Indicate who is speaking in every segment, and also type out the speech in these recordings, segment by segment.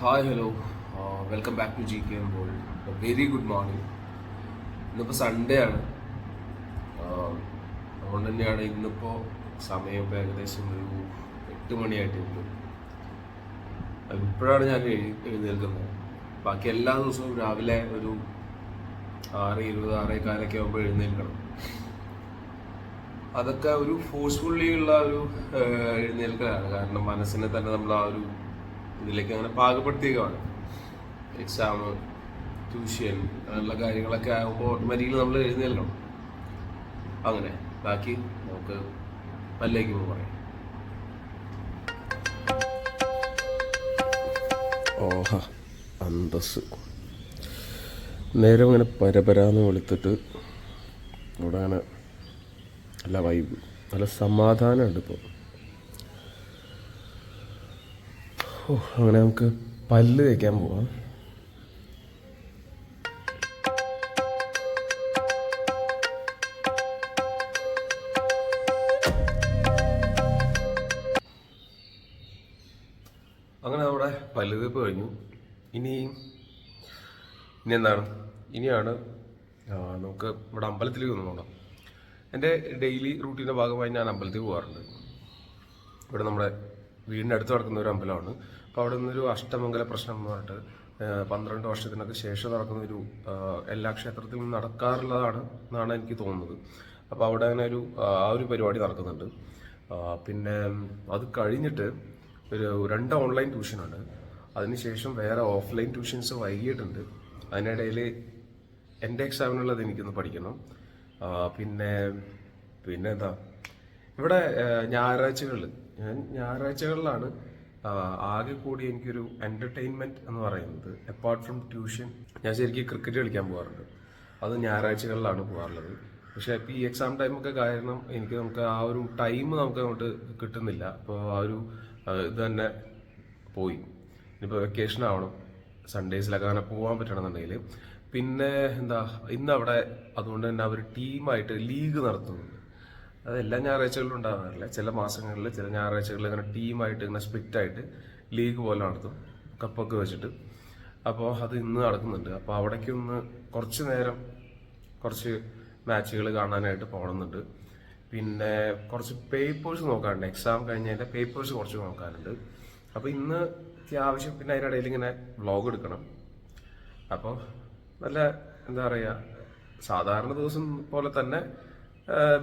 Speaker 1: Hi hello welcome back to G K M world. Very good morning. ഇന്നിപ്പോൾ Sunday ആണ്. അതുകൊണ്ട് തന്നെയാണ് ഇന്നിപ്പോൾ സമയം ഇപ്പോൾ ഏകദേശം ഒരു 8 മണിയായിട്ടുണ്ട്. ഇപ്പോഴാണ് ഞാൻ എഴുന്നേൽക്കുന്നത്. ബാക്കി എല്ലാ ദിവസവും രാവിലെ ഒരു 6:20 6:15 ആകുമ്പോൾ എഴുന്നേൽക്കണം. അതൊക്കെ ഒരു ഫോഴ്സ്ഫുള്ളി ഉള്ള ഒരു എഴുന്നേൽക്കലാണ്. കാരണം മനസ്സിനെ തന്നെ നമ്മൾ ആ ഒരു ഇതിലേക്ക് അങ്ങനെ പാകപ്പെടുത്തിയേക്കാണ്. എക്സാം, ട്യൂഷൻ അങ്ങനെയുള്ള കാര്യങ്ങളൊക്കെ ആകുമ്പോൾ ഓട്ടോമാറ്റിക്കലി നമ്മൾ എഴുന്നേൽക്കണം. അങ്ങനെ ബാക്കി നമുക്ക് പല്ലേക്ക് പറയാം. ഓഹ അന്തസ് നേരം ഇങ്ങനെ പരപരാന്ന് വെളുത്തിട്ട് ഇവിടെ അങ്ങനെ നല്ല വൈബ്, നല്ല സമാധാനമുണ്ട് ഇപ്പോൾ. അങ്ങനെ നമുക്ക് പല്ല് തേക്കാൻ പോവാം. അങ്ങനെ നമ്മുടെ പല്ല് തേപ്പ് കഴിഞ്ഞു. ഇനി എന്താണ്, ഇനിയാണ് നമുക്ക് ഇവിടെ അമ്പലത്തിലേക്ക് ഒന്ന് പോകണം. എൻ്റെ ഡെയിലി റൂട്ടീൻ്റെ ഭാഗമായി ഞാൻ അമ്പലത്തിൽ പോകാറുണ്ട്. ഇവിടെ നമ്മുടെ വീടിൻ്റെ അടുത്ത് നടക്കുന്ന ഒരു അമ്പലമാണ്. അപ്പോൾ അവിടെ നിന്നൊരു അഷ്ടമംഗല പ്രശ്നം എന്ന് പറഞ്ഞിട്ട് 12 വർഷത്തിനൊക്കെ ശേഷം നടക്കുന്ന ഒരു എല്ലാ ക്ഷേത്രത്തിലും നടക്കാറുള്ളതാണ് എന്നാണ് എനിക്ക് തോന്നുന്നത്. അപ്പോൾ അവിടെ അങ്ങനെ ആ ഒരു പരിപാടി നടക്കുന്നുണ്ട്. പിന്നെ അത് കഴിഞ്ഞിട്ട് ഒരു 2 ഓൺലൈൻ ട്യൂഷനുണ്ട്. അതിനുശേഷം വേറെ ഓഫ്ലൈൻ ട്യൂഷൻസ് വൈകിട്ടുണ്ട്. അതിനിടയിൽ എൻ്റെ എക്സാമിനുള്ളത് എനിക്കൊന്ന് പഠിക്കണം. പിന്നെ എന്താ, ഇവിടെ ഞായറാഴ്ചകളിലാണ് ആകെ കൂടി എനിക്കൊരു എൻ്റർടൈൻമെൻറ്റ് എന്ന് പറയുന്നത്. അപ്പാർട്ട് ഫ്രം ട്യൂഷൻ ഞാൻ ശരിക്കും ക്രിക്കറ്റ് കളിക്കാൻ പോകാറുണ്ട്. അത് ഞായറാഴ്ചകളിലാണ് പോകാറുള്ളത്. പക്ഷേ ഇപ്പോൾ ഈ എക്സാം ടൈമൊക്കെ കാരണം നമുക്ക് ആ ഒരു ടൈം നമുക്ക് അങ്ങോട്ട് കിട്ടുന്നില്ല. അപ്പോൾ ആ ഒരു ഇത് തന്നെ പോയി. ഇനിയിപ്പോൾ വെക്കേഷൻ ആവണം, സൺഡേസിലൊക്കെ അങ്ങനെ പോകാൻ പറ്റണമെന്നുണ്ടെങ്കിൽ. പിന്നെ എന്താ, ഇന്നവിടെ അതുകൊണ്ട് തന്നെ അവർ ടീമായിട്ട് ലീഗ് നടത്തുന്നുണ്ട്. അത് എല്ലാ ഞായറാഴ്ചകളിലും ഉണ്ടാകാറില്ല. ചില മാസങ്ങളിൽ, ചില ഞായറാഴ്ചകളിൽ അങ്ങനെ ടീമായിട്ട് ഇങ്ങനെ സ്പ്ലിറ്റായിട്ട് ലീഗ് പോലെ നടത്തും, കപ്പൊക്കെ വെച്ചിട്ട്. അപ്പോൾ അത് ഇന്ന് നടക്കുന്നുണ്ട്. അപ്പോൾ അവിടേക്കൊന്ന് കുറച്ച് നേരം കുറച്ച് മാച്ചുകൾ കാണാനായിട്ട് പോകണമെന്നുണ്ട്. പിന്നെ കുറച്ച് പേപ്പേഴ്സ് നോക്കാനുണ്ട്. എക്സാം കഴിഞ്ഞതിൻ്റെ പേപ്പേഴ്സ് കുറച്ച് നോക്കാനുണ്ട്. അപ്പോൾ ഇന്ന് അത്യാവശ്യം, പിന്നെ അതിനിടയിൽ ഇങ്ങനെ വ്ളോഗ് എടുക്കണം. അപ്പോൾ നല്ല എന്താ പറയുക, സാധാരണ ദിവസം പോലെ തന്നെ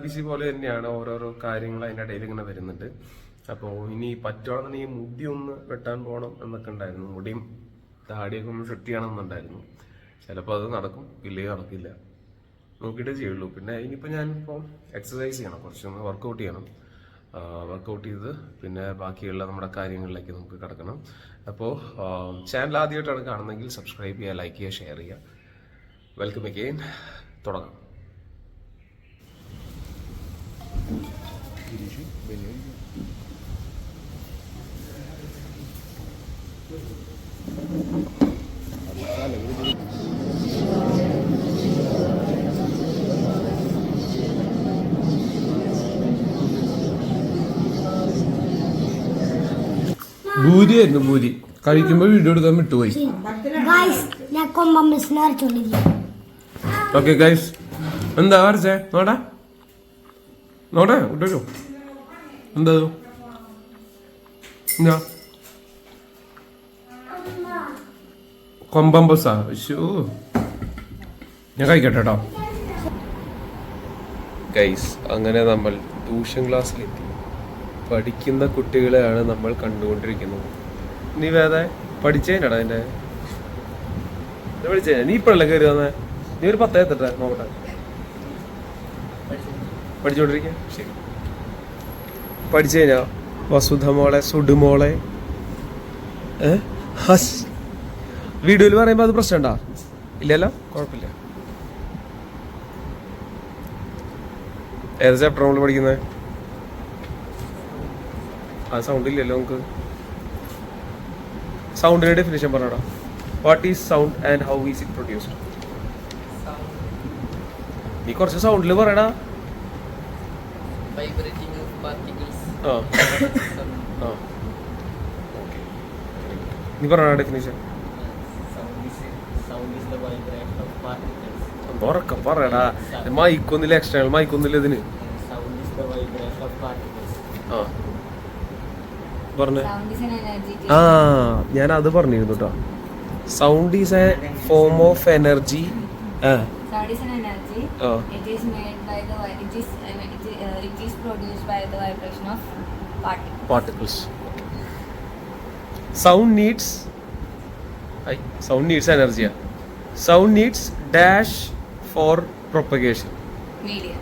Speaker 1: ബിസി പോലെ തന്നെയാണ്. ഓരോരോ കാര്യങ്ങൾ അതിൻ്റെ ഇടയിൽ ഇങ്ങനെ വരുന്നുണ്ട്. അപ്പോൾ ഇനി പറ്റുവാണെന്നുണ്ടെങ്കിൽ മുടി ഒന്ന് വെട്ടാൻ പോകണം എന്നൊക്കെ ഉണ്ടായിരുന്നു. മുടിയും താടിയൊക്കെ ഒന്ന് സെറ്റ് ചെയ്യണമെന്നുണ്ടായിരുന്നു. ചിലപ്പോൾ അത് നടക്കും, ഇല്ലെങ്കിൽ നടക്കില്ല, നോക്കിയിട്ടേ ചെയ്യുള്ളൂ. പിന്നെ ഇനിയിപ്പോൾ ഞാനിപ്പോൾ എക്സസൈസ് ചെയ്യണം, കുറച്ചൊന്ന് വർക്കൗട്ട് ചെയ്യണം. വർക്കൗട്ട് ചെയ്ത് പിന്നെ ബാക്കിയുള്ള നമ്മുടെ കാര്യങ്ങളിലേക്ക് നമുക്ക് കിടക്കണം. അപ്പോൾ ചാനൽ ആദ്യമായിട്ടാണ് കാണുന്നതെങ്കിൽ സബ്സ്ക്രൈബ് ചെയ്യുക, ലൈക്ക് ചെയ്യുക, ഷെയർ ചെയ്യുക. Welcome again. തുടങ്ങാം. ഭൂരിയായിരുന്നു, ഭൂരി കഴിക്കുമ്പോൾ വീഡിയോ എടുക്കാൻ വിട്ടുപോയി. ഓക്കെ ഗൈസ്, എന്താ വരച്ചേ? നോട്ടെ വിട്ടോ. എന്താ കൊമ്പമ്പസാ? ഞാൻ കഴിക്കട്ടെ കേട്ടോ. ഗൈസ്, അങ്ങനെ നമ്മൾ ട്യൂഷൻ ക്ലാസ്സിലെത്തി. പഠിക്കുന്ന കുട്ടികളെയാണ് നമ്മൾ കണ്ടുകൊണ്ടിരിക്കുന്നത്. നീ വേറെ പഠിച്ചേനാടാ? അതിൻ്റെ പഠിച്ചേ? നീ ഇപ്പോഴല്ലേ കയറി വന്നേ? നീ ഒരു 10 എത്തട്ടെ നോക്കട്ടെ. പഠിച്ചോണ്ടിരിക്കുക. ശരി, പഠിച്ചു കഴിഞ്ഞാ വസുധ മോളെ, സുഡുമോളെ. വീഡിയോയിൽ പറയുമ്പോൾ അത് പ്രശ്നം ഉണ്ടാ? ഇല്ലല്ലോ, കുഴപ്പമില്ല. ഏത് ചാപ്റ്റർ നമ്മൾ പഠിക്കുന്നത്? ആ സൗണ്ട് ഇല്ലല്ലോ നമുക്ക്. സൗണ്ടിന്റെ ഡെഫിനിഷൻ പറഞ്ഞോടാ. What is sound and how is it produced? നീ കുറച്ച് സൗണ്ടിൽ പറയടാ.
Speaker 2: vibrating of particles.
Speaker 1: Okay. നീ പറഞ്ഞ ഡെഫിനേഷൻ ഉറക്കം പറയടാ. മൈക്കൊന്നില്ല, എക്സ്റ്റേണൽ മൈക്കൊന്നില്ല ഇതിന്. ആ പറഞ്ഞ ഞാൻ അത് പറഞ്ഞിരുന്നു കേട്ടോ. Sound is A form of energy.
Speaker 2: Sound is an energy. It is made by the it is produced by the vibration of
Speaker 1: particles. Sound needs energy. Sound needs dash for propagation.
Speaker 2: Medium.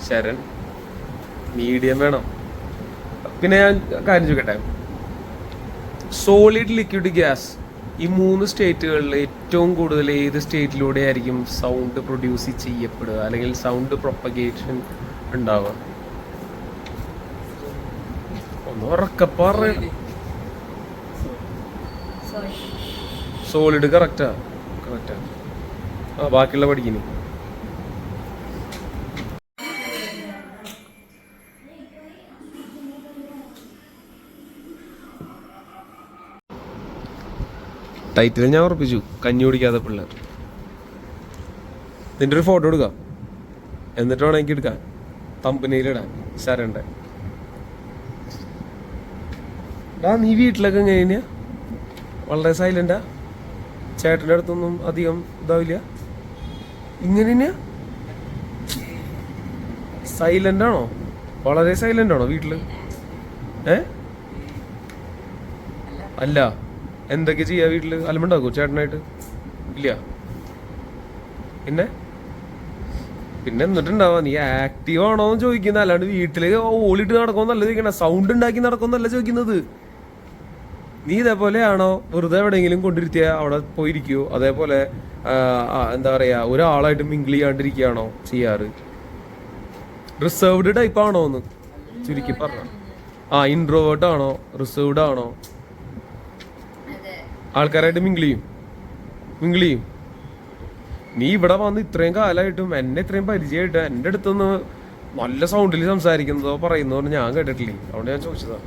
Speaker 1: Sharan medium വേണം. പിന്നെ ഞാൻ കാര്യം ചോദിക്കട്ടെ, solid, liquid, gas, ഈ 3 സ്റ്റേറ്റുകളിൽ ഏറ്റവും കൂടുതൽ ഏത് സ്റ്റേറ്റിലൂടെ ആയിരിക്കും സൗണ്ട് പ്രൊഡ്യൂസ് ചെയ്യപ്പെടുക അല്ലെങ്കിൽ സൗണ്ട് പ്രൊപ്പഗേഷൻ ഉണ്ടാവുക? ഒന്ന് ഉറക്കപ്പാറ. Solid correct. ആ ബാക്കിയുള്ള പഠിക്കുന്നു. ടൈറ്റിൽ ഞാൻ ഉറപ്പിച്ചു, കഞ്ഞി കുടിക്കാതെ പിള്ളേർ. നിന്റെ ഒരു ഫോട്ടോ എടുക്കാം, എന്നിട്ട് വേണം എനിക്ക് എടുക്കാൻ, തമ്പനിയിലിടാൻ. ശരണ്ട നീ വീട്ടിലൊക്കെ എങ്ങനെയാ? വളരെ സൈലന്റാ? ചേട്ടൻ്റെ അടുത്തൊന്നും അധികം ഇതാവില്ല? ഇങ്ങനെ സൈലന്റ് ആണോ? വളരെ സൈലന്റ് ആണോ വീട്ടില്? അല്ല, എന്തൊക്കെ ചെയ്യാ വീട്ടില്? അലമ്പുണ്ടാക്കോ ചേട്ടനായിട്ട്? ഇല്ല. പിന്നെ എന്നിട്ടുണ്ടാവാ? നീ ആക്റ്റീവ് ആണോന്ന് ചോദിക്കുന്നത്, അല്ലാണ്ട് വീട്ടില് ഓളിട്ട് നടക്കുമെന്നല്ല ചോദിക്കണ, സൗണ്ട് ഉണ്ടാക്കി നടക്കുമെന്നല്ല ചോദിക്കുന്നത്. നീ ഇതേപോലെയാണോ വെറുതെ എവിടെയെങ്കിലും കൊണ്ടിരുത്തിയ അവിടെ പോയിരിക്കുവോ? അതേപോലെ എന്താ പറയാ, ഒരാളായിട്ട് മിങ്കിൾ ചെയ്യാണ്ടിരിക്കുകയാണോ ചെയ്യാറ്? റിസർവ്ഡ് ടൈപ്പ് ആണോ എന്ന് ചുരുക്കി പറഞ്ഞ. ഇൻട്രോവേർട്ട് ആണോ, റിസർവ്ഡ് ആണോ? ആൾക്കാരായിട്ട് മിങ്കിൾ ചെയ്യും. നീ ഇവിടെ വന്ന് ഇത്രയും കാലമായിട്ടും എന്നെ ഇത്രയും പരിചയമായിട്ട് എൻ്റെ അടുത്തൊന്ന് നല്ല സൗണ്ടിൽ സംസാരിക്കുന്നതോ പറയുന്നതോ ഞാൻ കേട്ടിട്ടില്ലേ. അതുകൊണ്ട് ഞാൻ ചോദിച്ചതാ.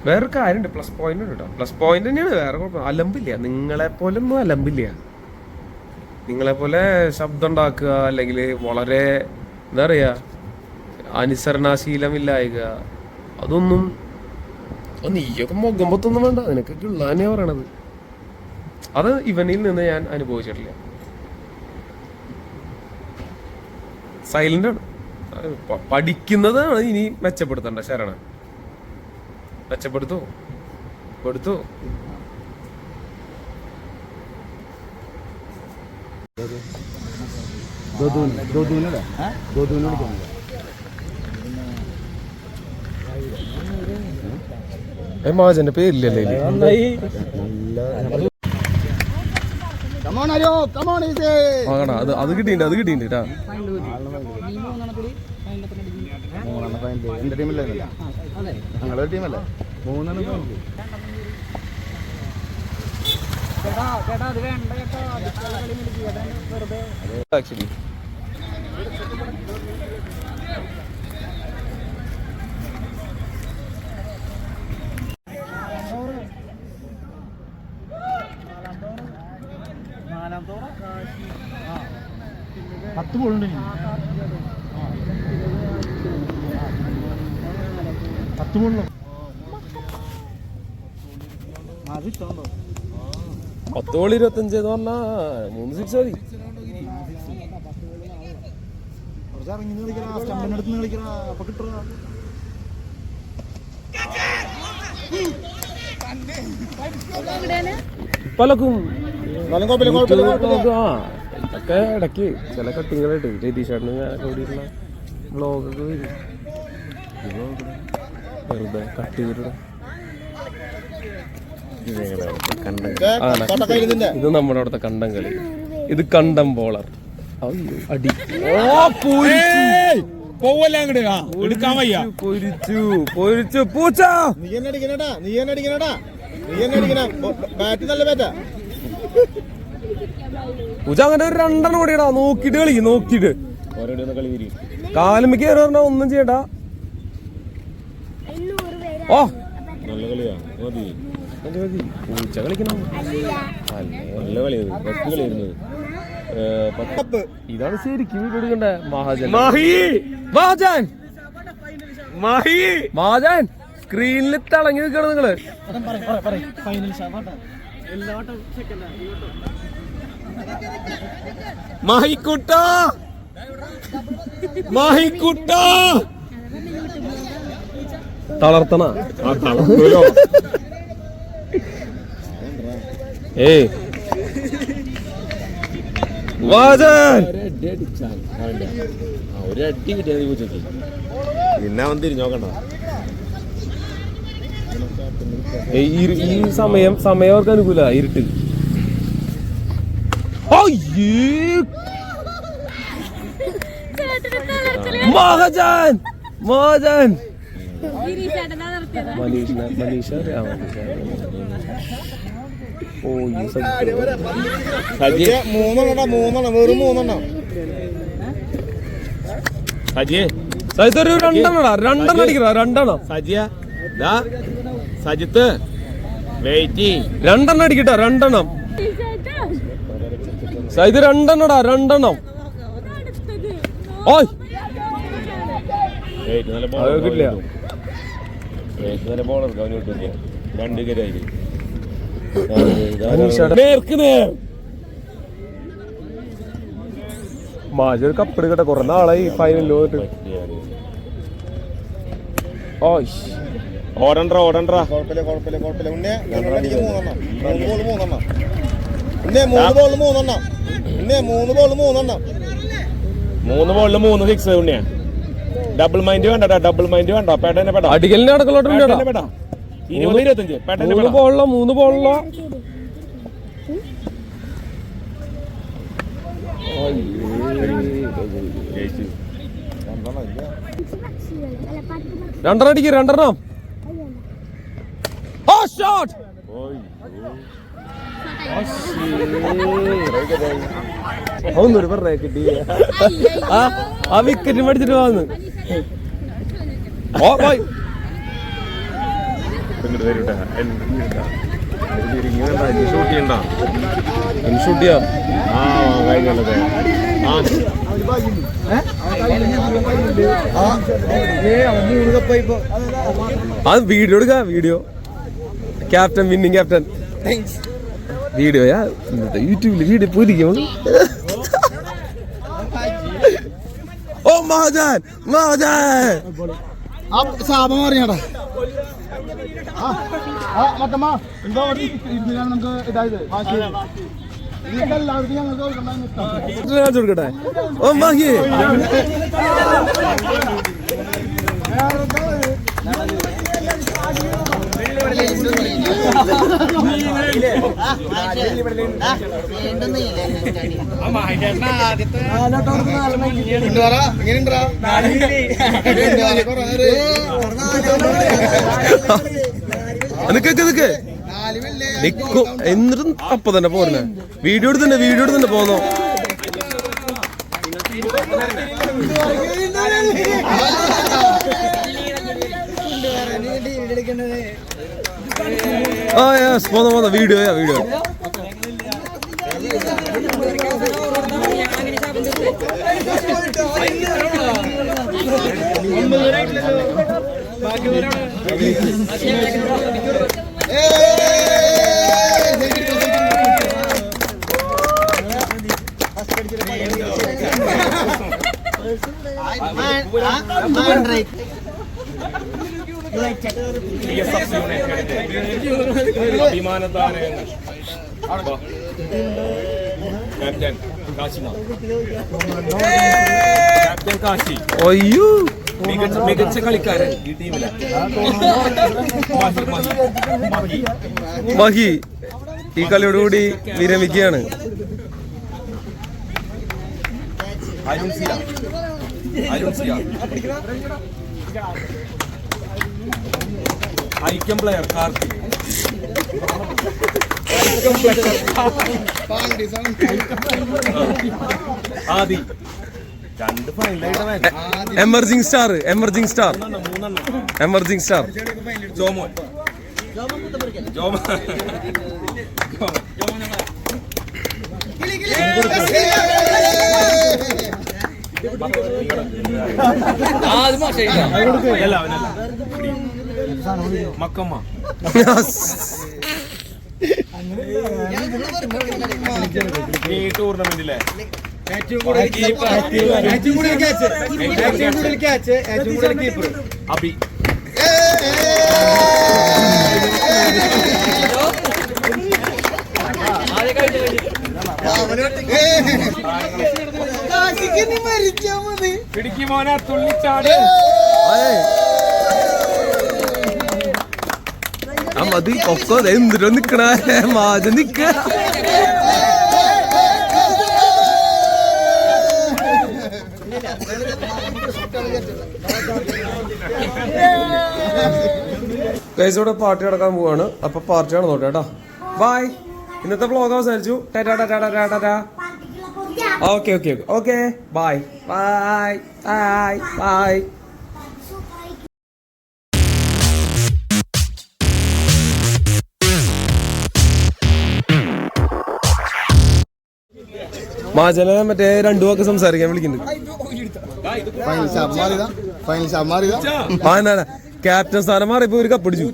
Speaker 1: വേറൊരു കാര്യമുണ്ട്, പ്ലസ് പോയിന്റ് ഉണ്ട് കേട്ടോ. പ്ലസ് പോയിന്റ് തന്നെയാണ്, വേറെ കുഴപ്പം. അലമ്പില്ല, നിങ്ങളെപ്പോലെ ഒന്നും അലമ്പില്ല. നിങ്ങളെപ്പോലെ ശബ്ദം ഉണ്ടാക്കുക അല്ലെങ്കിൽ വളരെ എന്താ പറയാ അനുസരണാശീലമില്ലായക, അതൊന്നും നീയൊക്കെ മുഖമ്പത്തൊന്നും വേണ്ട. നിനക്കൊക്കെ ഉള്ള തന്നെയാ പറയണത്. അത് ഇവനിൽ നിന്ന് ഞാൻ അനുഭവിച്ചിട്ടില്ല. സൈലന്റ് ആണ്. പഠിക്കുന്നതാണ് ഇനി മെച്ചപ്പെടുത്തണ്ട. ശരണ മെച്ചപ്പെടുത്തോ? മാജന്റെ പേരില്ലല്ലേ? അത് കിട്ടിയിട്ടുണ്ട് കേട്ടാ.
Speaker 3: എന്റെ ടീമല്ലേ? ഞങ്ങളുടെ ടീമല്ലേ? 3
Speaker 1: ആക്ച്വലി
Speaker 3: പത്ത് ബോളുണ്ട്. 10 ബോളിലോ?
Speaker 1: 10 ബോൾ 25 എന്ന് പറഞ്ഞാ 3 സിക്സ് മതി. പലക്കും ഇതൊക്കെ ഇടയ്ക്ക് ചില കട്ടിങ്ങളായിട്ട് രതീഷേട്ടന് കൂടിയിട്ടുള്ള വ്ളോഗൊക്കെ വരും. വെറുതെ കട്ട് ചെയ്തിട്ട് ഇത് നമ്മുടെ അവിടുത്തെ കണ്ടം കളി. ഇത് കണ്ടം ബോളർ. അടി പൊരിച്ചു പൂച്ച. പൂച്ച അങ്ങനെ ഒരു 2 എണ്ണം ഓടിയടാ. നോക്കിട്ട് കളി, നോക്കിട്ട് കാലുമ്പ കയറി പറഞ്ഞ ഒന്നും ചെയ്യടാ. ഓ
Speaker 4: നല്ല കളിയാ മതി
Speaker 1: പൂച്ച കളിക്കണം.
Speaker 4: നല്ല കളിയത് ബെസ്റ്റ് കളിയായിരുന്നത്.
Speaker 1: ഇതാണ് ശരിക്കും വീഡിയോ എടുക്കണ്ടേ. മഹാജൻ മഹാജൻ സ്ക്രീനിൽ തിളങ്ങി നിൽക്കണം നിങ്ങള്.
Speaker 4: മാഹിക്കുട്ടാ മാഹിക്കുട്ടാ
Speaker 1: തളർത്തണ ഏയ്
Speaker 4: ഒരടി കിട്ടിയത് പൂച്ചക്ക്. പിന്നെ അവൻ തിരിഞ്ഞോക്കണ്ട.
Speaker 1: ഈ സമയം അവർക്ക് അനുകൂല ഇരുട്ട്. മഹാജൻ മഹാജൻ മനീഷ ഓ ഈ
Speaker 3: മൂന്നെണ്ണം വെറും മൂന്നെണ്ണം.
Speaker 4: സജിയെ
Speaker 1: സജിത്തൊരു രണ്ടെണ്ണം അടിക്കണ. രണ്ടെണ്ണം
Speaker 4: സജിത്ത് വെയിറ്റ്
Speaker 1: രണ്ടെണ്ണം അടിക്കട്ടോ. രണ്ടെണ്ണം സജിത് രണ്ടെണ്ണടാ. രണ്ടെണ്ണം. ഓയ് കിട്ടില്ല.
Speaker 4: നല്ല ബോളർ അവനോട്ട് 2 കരായി.
Speaker 1: മാജി ഒരു കപ്പ് എടുക്കട്ടെ. കുറെ നാളായി ഫൈനലിൽ പോയിട്ട്.
Speaker 4: ഓടണ്ട
Speaker 3: കുഴപ്പമില്ല. ഉണ്ണേ മൂന്നെണ്ണം.
Speaker 4: 3 ബോളിൽ 3 ഫിക്സ്. ഉണ്ണിയാ ഡബിൾ മൈൻഡ് വേണ്ട. പേട്ടനെ പേട്ട
Speaker 1: അടിക്കലിന് അടക്കലോട്ട്
Speaker 4: 20-25 പേട്ടനെ
Speaker 1: 3 ബോളിലോ രണ്ടെണ്ണം. ഓ ഷോട്ട്. ഒന്നൊരു പറഞ്ഞേ കിട്ടി. ആ വിക്കറ്റ് മേടിച്ചിട്ട് വന്ന്. ഓ ബോയ് ഷൂട്ട് ചെയ്യാം. അത് വീഡിയോ എടുക്കാം. വീഡിയോ ക്യാപ്റ്റൻ വിന്നിങ് ക്യാപ്റ്റൻ വീഡിയോയാ. യൂട്യൂബിൽ വീഡിയോ പോയിരിക്കും. ഓ മഹാജൻ
Speaker 3: ശാപം അറിയാടാ. മറ്റമ്മ എന്തോ നമുക്ക് ഇതായത്
Speaker 1: കൊടുക്കട്ടെ. ഓ മാഹി നിക്ക് നിക്കും. എന്നിട്ടും അപ്പൊ തന്നെ പോരുന്നേ. വീഡിയോ എടുത്തന്നെ പോന്നോ. ആ യെസ് പോന്നോ വീഡിയോ. അയ്യോ
Speaker 4: മികച്ച കളിക്കാരൻ ഈ ടീമിലെ
Speaker 1: മഹി ഈ കളിയോടുകൂടി വിരമിക്കുകയാണ്.
Speaker 4: ഐക്യം പ്ലെയർ കാർത്തിക്. ആദി
Speaker 1: emerging star emerging star emerging star
Speaker 4: Jomon മക്കമ്മ ഈ ടൂർണമെന്റിലെ അബി പിടിക്ക് മോനെ തുള്ളിച്ചാട്
Speaker 1: മതി ഒക്കെ എന്തിനോ നിക്കണ മാജ നിക്ക ഇവിടെ പാർട്ടി നടക്കാൻ പോവാണ്. അപ്പൊ പാർട്ടി ആണ് നോട്ടെ കേട്ടോ. ബൈ. ഇന്നത്തെ വ്ളോഗ് അവസാനിച്ചു. Okay okay okay bye bye bye bye. മാജനെ മറ്റേ രണ്ടു വാക്ക് സംസാരിക്കാൻ വിളിക്കുന്നുണ്ട്. ക്യാപ്റ്റൻ സ്ഥാനം മാറിയപ്പോ ഒരു കപ്പിടിച്ചു.